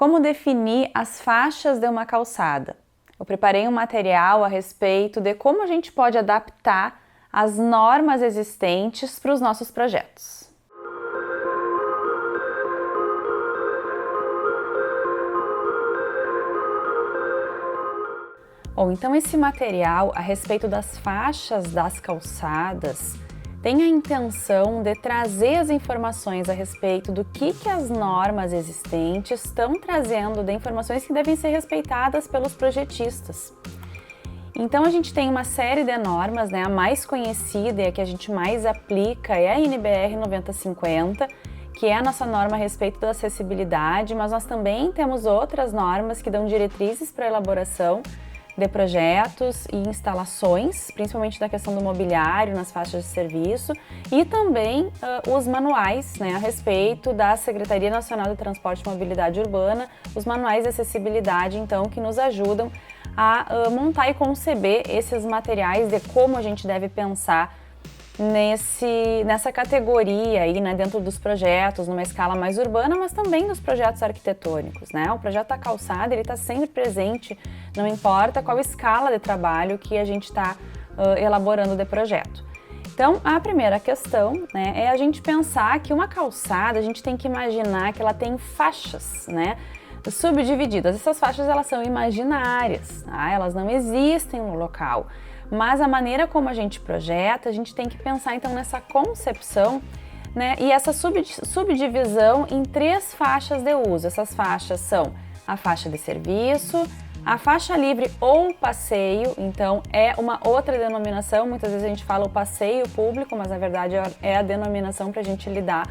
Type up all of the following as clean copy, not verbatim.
Como definir as faixas de uma calçada? Eu preparei um material a respeito de como a gente pode adaptar as normas existentes para os nossos projetos. Bom, então esse material a respeito das faixas das calçadas tem a intenção de trazer as informações a respeito do que as normas existentes estão trazendo de informações que devem ser respeitadas pelos projetistas. Então a gente tem uma série de normas, né? A mais conhecida e a que a gente mais aplica é a NBR 9050, que é a nossa norma a respeito da acessibilidade, mas nós também temos outras normas que dão diretrizes para a elaboração de projetos e instalações, principalmente da questão do mobiliário nas faixas de serviço, e também os manuais, né, a respeito da Secretaria Nacional de Transporte e Mobilidade Urbana, os manuais de acessibilidade, então, que nos ajudam a montar e conceber esses materiais de como a gente deve pensar nessa categoria aí, né, dentro dos projetos, numa escala mais urbana, mas também nos projetos arquitetônicos, né? O projeto da calçada, ele está sempre presente, não importa qual escala de trabalho que a gente está elaborando de projeto. Então, a primeira questão, né, é a gente pensar que uma calçada, a gente tem que imaginar que ela tem faixas, né, subdivididas. Essas faixas, elas são imaginárias, tá? Elas não existem no local. Mas a maneira como a gente projeta, a gente tem que pensar então nessa concepção, né, e essa subdivisão em 3 faixas de uso. Essas faixas são a faixa de serviço, a faixa livre ou passeio, então é uma outra denominação, muitas vezes a gente fala o passeio público, mas na verdade é a denominação para a gente lidar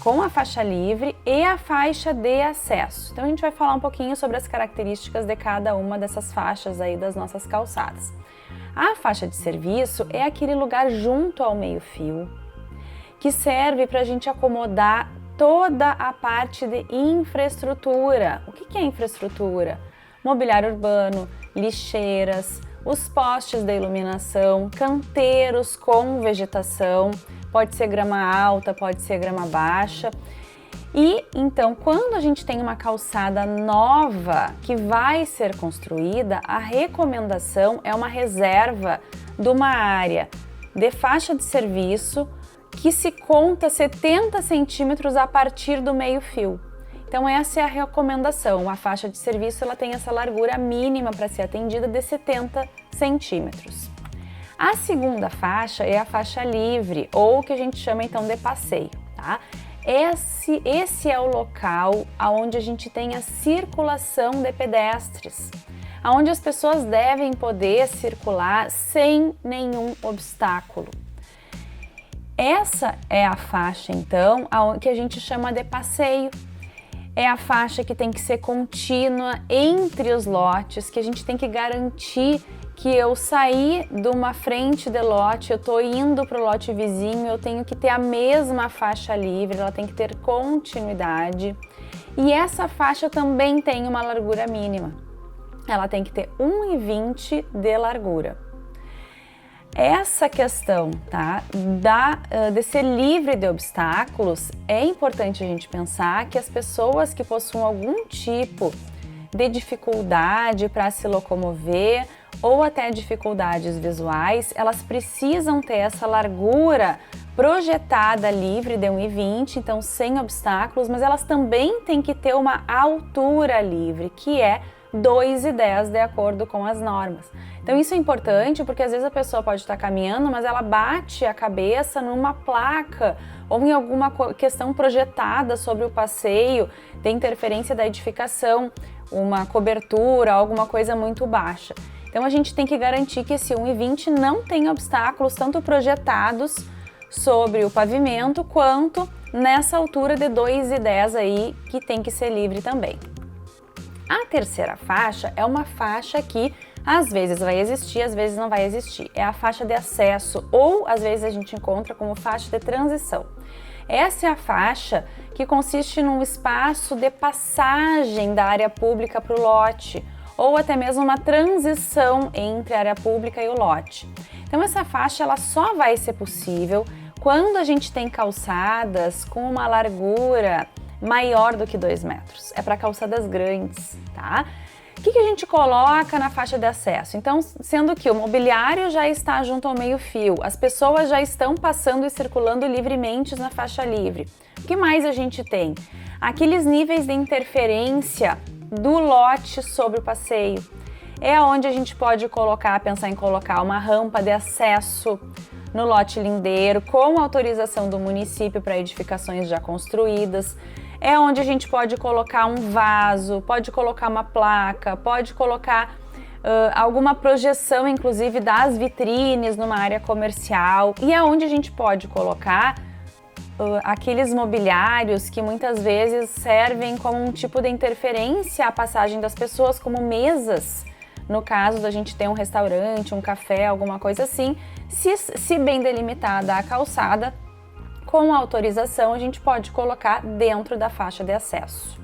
com a faixa livre e a faixa de acesso. Então a gente vai falar um pouquinho sobre as características de cada uma dessas faixas aí das nossas calçadas. A faixa de serviço é aquele lugar junto ao meio-fio que serve para a gente acomodar toda a parte de infraestrutura. O que é infraestrutura? Mobiliário urbano, lixeiras, os postes de iluminação, canteiros com vegetação, pode ser grama alta, pode ser grama baixa. E então, quando a gente tem uma calçada nova que vai ser construída, a recomendação é uma reserva de uma área de faixa de serviço que se conta 70 centímetros a partir do meio-fio. Então, essa é a recomendação. A faixa de serviço ela tem essa largura mínima para ser atendida de 70 centímetros. A segunda faixa é a faixa livre, ou que a gente chama então de passeio, tá? Esse é o local onde a gente tem a circulação de pedestres, onde as pessoas devem poder circular sem nenhum obstáculo. Essa é a faixa, então, que a gente chama de passeio. É a faixa que tem que ser contínua entre os lotes, que a gente tem que garantir que eu saí de uma frente de lote, eu estou indo para o lote vizinho, eu tenho que ter a mesma faixa livre, ela tem que ter continuidade. E essa faixa também tem uma largura mínima, ela tem que ter 1,20 de largura. Essa questão, tá, de ser livre de obstáculos, é importante a gente pensar que as pessoas que possuem algum tipo de dificuldade para se locomover ou até dificuldades visuais, elas precisam ter essa largura projetada livre de 1,20, então sem obstáculos, mas elas também têm que ter uma altura livre, que é 2,10 de acordo com as normas. Então isso é importante porque às vezes a pessoa pode estar caminhando, mas ela bate a cabeça numa placa ou em alguma questão projetada sobre o passeio, tem interferência da edificação, uma cobertura, alguma coisa muito baixa. Então a gente tem que garantir que esse 1,20 não tem obstáculos tanto projetados sobre o pavimento quanto nessa altura de 2,10 aí que tem que ser livre também. A terceira faixa é uma faixa que às vezes vai existir, às vezes não vai existir. É a faixa de acesso ou às vezes a gente encontra como faixa de transição. Essa é a faixa que consiste num espaço de passagem da área pública para o lote ou até mesmo uma transição entre a área pública e o lote. Então essa faixa ela só vai ser possível quando a gente tem calçadas com uma largura maior do que 2 metros. É para calçadas grandes, tá? O que a gente coloca na faixa de acesso? Então, sendo que o mobiliário já está junto ao meio-fio, as pessoas já estão passando e circulando livremente na faixa livre. O que mais a gente tem? Aqueles níveis de interferência do lote sobre o passeio. É onde a gente pode pensar em colocar uma rampa de acesso no lote lindeiro, com autorização do município para edificações já construídas. É onde a gente pode colocar um vaso, pode colocar uma placa, pode colocar alguma projeção, inclusive, das vitrines numa área comercial. E é onde a gente pode colocar aqueles mobiliários que muitas vezes servem como um tipo de interferência à passagem das pessoas, como mesas. No caso da gente ter um restaurante, um café, alguma coisa assim, se bem delimitada a calçada, com autorização a gente pode colocar dentro da faixa de acesso.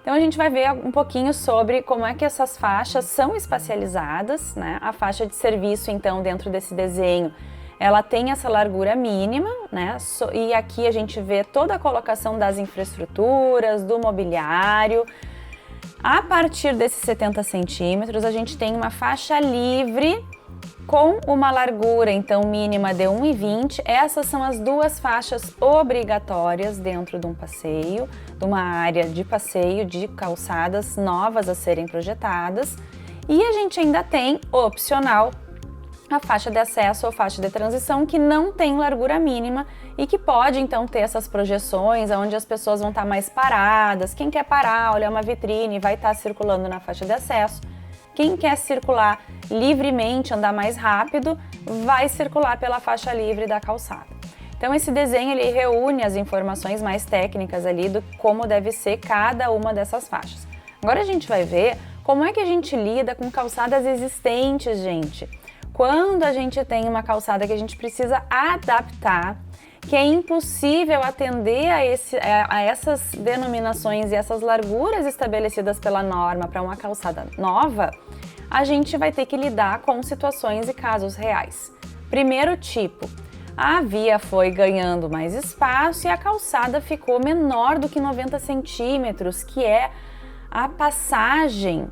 Então a gente vai ver um pouquinho sobre como é que essas faixas são espacializadas, né? A faixa de serviço, então, dentro desse desenho, ela tem essa largura mínima, né? E aqui a gente vê toda a colocação das infraestruturas, do mobiliário. A partir desses 70 centímetros, a gente tem uma faixa livre com uma largura, então, mínima de 1,20. Essas são as duas faixas obrigatórias dentro de um passeio, de uma área de passeio de calçadas novas a serem projetadas. E a gente ainda tem, opcional, a faixa de acesso ou faixa de transição, que não tem largura mínima e que pode, então, ter essas projeções onde as pessoas vão estar mais paradas. Quem quer parar, olhar uma vitrine, vai estar circulando na faixa de acesso. Quem quer circular livremente, andar mais rápido, vai circular pela faixa livre da calçada. Então esse desenho ele reúne as informações mais técnicas ali do como deve ser cada uma dessas faixas. Agora a gente vai ver como é que a gente lida com calçadas existentes, gente. Quando a gente tem uma calçada que a gente precisa adaptar, que é impossível atender a essas denominações e essas larguras estabelecidas pela norma para uma calçada nova, a gente vai ter que lidar com situações e casos reais. Primeiro tipo, a via foi ganhando mais espaço e a calçada ficou menor do que 90 centímetros, que é a passagem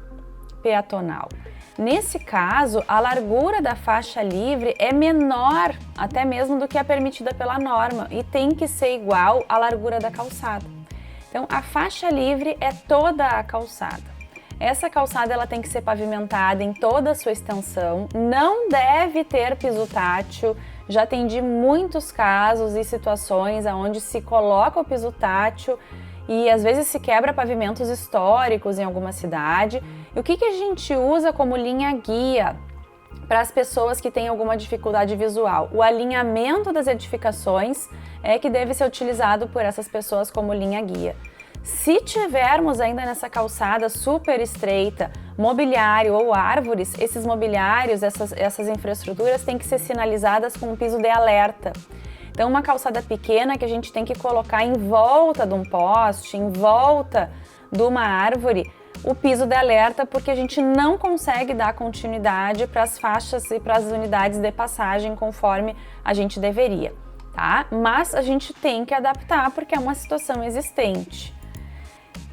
peatonal. Nesse caso, a largura da faixa livre é menor até mesmo do que a permitida pela norma e tem que ser igual à largura da calçada. Então, a faixa livre é toda a calçada. Essa calçada ela tem que ser pavimentada em toda a sua extensão, não deve ter piso tátil. Já atendi muitos casos e situações onde se coloca o piso tátil e às vezes se quebra pavimentos históricos em alguma cidade. E o que a gente usa como linha guia para as pessoas que têm alguma dificuldade visual? O alinhamento das edificações é que deve ser utilizado por essas pessoas como linha guia. Se tivermos ainda nessa calçada super estreita, mobiliário ou árvores, esses mobiliários, essas infraestruturas têm que ser sinalizadas com um piso de alerta. Então, uma calçada pequena que a gente tem que colocar em volta de um poste, em volta de uma árvore, o piso de alerta, porque a gente não consegue dar continuidade para as faixas e para as unidades de passagem conforme a gente deveria, tá? Mas a gente tem que adaptar porque é uma situação existente.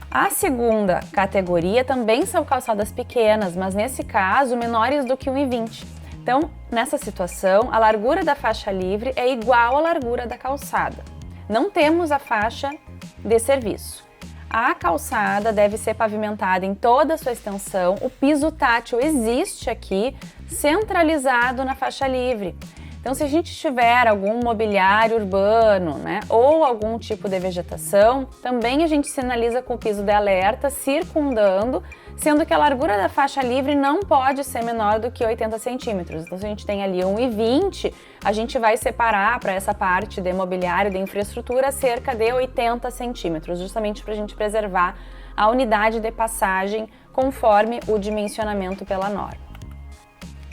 A segunda categoria também são calçadas pequenas, mas nesse caso menores do que 1,20. Então, nessa situação, a largura da faixa livre é igual à largura da calçada. Não temos a faixa de serviço. A calçada deve ser pavimentada em toda a sua extensão. O piso tátil existe aqui, centralizado na faixa livre. Então, se a gente tiver algum mobiliário urbano, né, ou algum tipo de vegetação, também a gente sinaliza com o piso de alerta, circundando, sendo que a largura da faixa livre não pode ser menor do que 80 centímetros. Então, se a gente tem ali 1,20, a gente vai separar para essa parte de mobiliário, de infraestrutura, cerca de 80 centímetros, justamente para a gente preservar a unidade de passagem conforme o dimensionamento pela norma.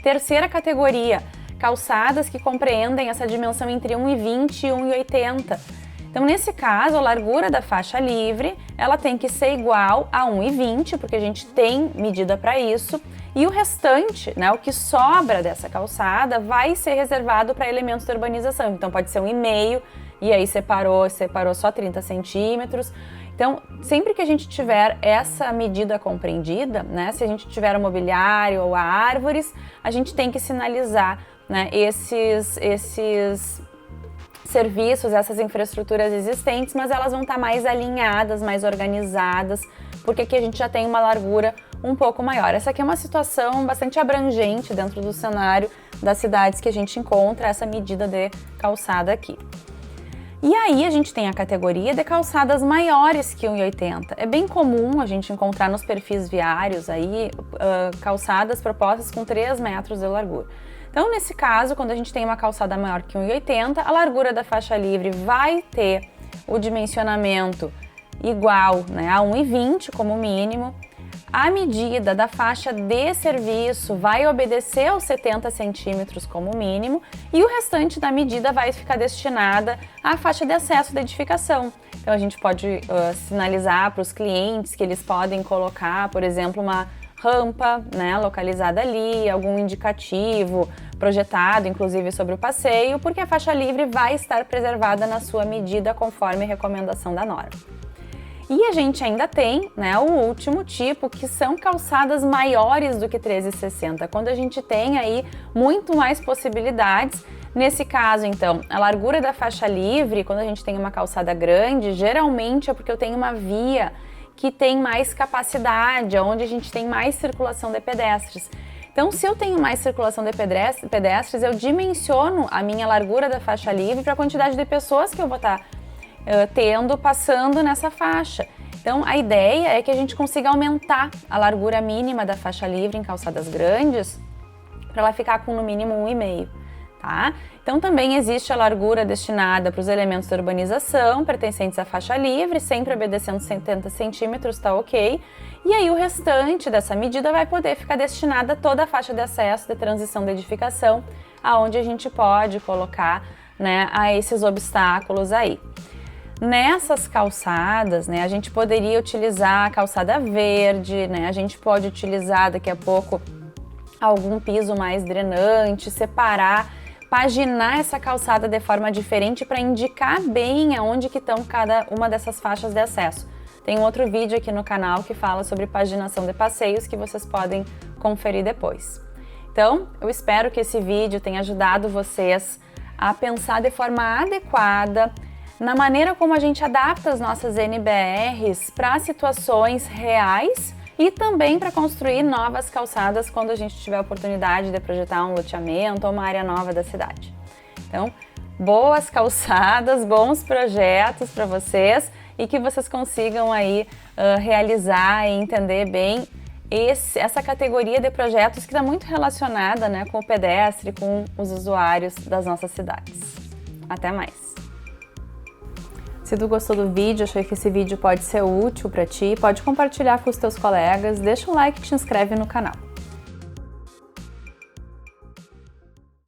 Terceira categoria, calçadas que compreendem essa dimensão entre 1,20 e 1,80. Então, nesse caso, a largura da faixa livre, ela tem que ser igual a 1,20, porque a gente tem medida para isso, e o restante, né, o que sobra dessa calçada, vai ser reservado para elementos de urbanização. Então, pode ser 1,5, e aí separou só 30 centímetros. Então, sempre que a gente tiver essa medida compreendida, né, se a gente tiver o mobiliário ou árvores, a gente tem que sinalizar, né, esses serviços, essas infraestruturas existentes, mas elas vão estar mais alinhadas, mais organizadas, porque aqui a gente já tem uma largura um pouco maior. Essa aqui é uma situação bastante abrangente dentro do cenário das cidades que a gente encontra essa medida de calçada aqui. E aí a gente tem a categoria de calçadas maiores que 1,80. É bem comum a gente encontrar nos perfis viários aí calçadas propostas com 3 metros de largura. Então, nesse caso, quando a gente tem uma calçada maior que 1,80, a largura da faixa livre vai ter o dimensionamento igual, né, a 1,20 como mínimo. A medida da faixa de serviço vai obedecer aos 70 centímetros como mínimo e o restante da medida vai ficar destinada à faixa de acesso da edificação. Então a gente pode sinalizar para os clientes que eles podem colocar, por exemplo, uma rampa, né, localizada ali, algum indicativo projetado, inclusive sobre o passeio, porque a faixa livre vai estar preservada na sua medida conforme a recomendação da norma. E a gente ainda tem, né, o último tipo, que são calçadas maiores do que 13,60, quando a gente tem aí muito mais possibilidades. Nesse caso, então, a largura da faixa livre, quando a gente tem uma calçada grande, geralmente é porque eu tenho uma via que tem mais capacidade, onde a gente tem mais circulação de pedestres. Então, se eu tenho mais circulação de pedestres, eu dimensiono a minha largura da faixa livre para a quantidade de pessoas que eu vou estar passando nessa faixa. Então, a ideia é que a gente consiga aumentar a largura mínima da faixa livre em calçadas grandes para ela ficar com no mínimo 1,5, tá? Então, também existe a largura destinada para os elementos da urbanização pertencentes à faixa livre, sempre obedecendo 70 centímetros, tá ok? E aí o restante dessa medida vai poder ficar destinada a toda a faixa de acesso de transição da edificação, aonde a gente pode colocar, né, a esses obstáculos aí. Nessas calçadas, né, a gente poderia utilizar a calçada verde, né, a gente pode utilizar daqui a pouco algum piso mais drenante, separar, paginar essa calçada de forma diferente para indicar bem aonde que estão cada uma dessas faixas de acesso. Tem um outro vídeo aqui no canal que fala sobre paginação de passeios que vocês podem conferir depois. Então, eu espero que esse vídeo tenha ajudado vocês a pensar de forma adequada na maneira como a gente adapta as nossas NBRs para situações reais e também para construir novas calçadas quando a gente tiver a oportunidade de projetar um loteamento ou uma área nova da cidade. Então, boas calçadas, bons projetos para vocês e que vocês consigam aí realizar e entender bem essa categoria de projetos que está muito relacionada, né, com o pedestre, com os usuários das nossas cidades. Até mais! Se tu gostou do vídeo, achou que esse vídeo pode ser útil para ti, pode compartilhar com os teus colegas, deixa um like e te inscreve no canal.